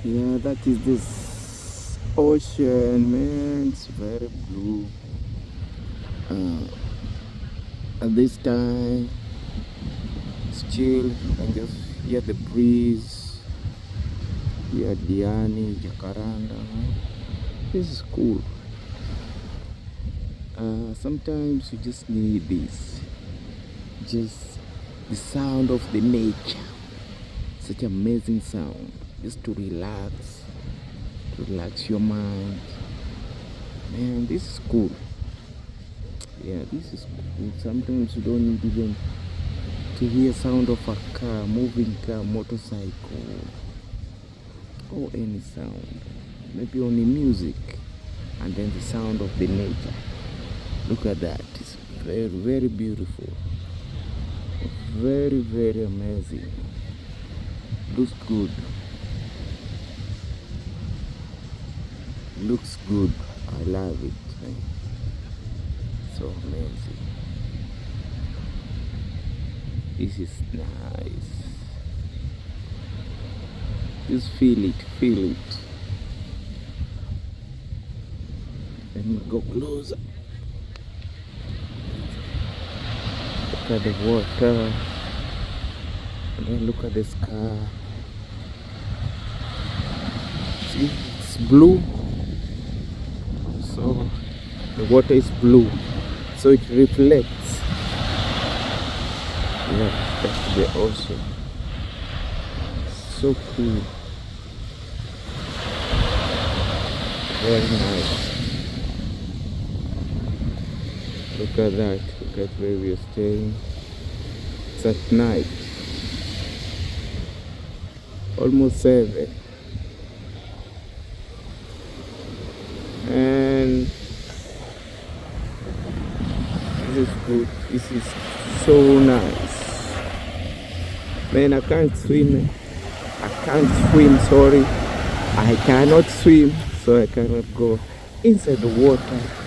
Yeah, that is this ocean, man. It's very blue. Uh, at this time, it's chill. And just hear the breeze. Hear Diani, Jacaranda, man. This is cool. Sometimes you just need this. Just the sound of the nature. Such amazing sound. Just to relax your mind. Man, this is cool. Yeah, this is cool. Sometimes you don't need even to hear sound of a car, moving car, motorcycle, or any sound. Maybe only music, and then the sound of the nature. Look at that. It's very, very beautiful. Very, very amazing. Looks good. Looks good. I love it. Man. So amazing. This is nice. Just feel it, feel it. Let me go closer. Look at the water. And then look at the sky. See, it's blue. So the water is blue. So it reflects. Yeah, that's the ocean. So cool. Very nice. Look at that. Look at where we are staying. It's at night. Almost 7. And this is good. This is so nice. Man, I can't swim. I can't swim, sorry. I cannot swim, so I cannot go inside the water.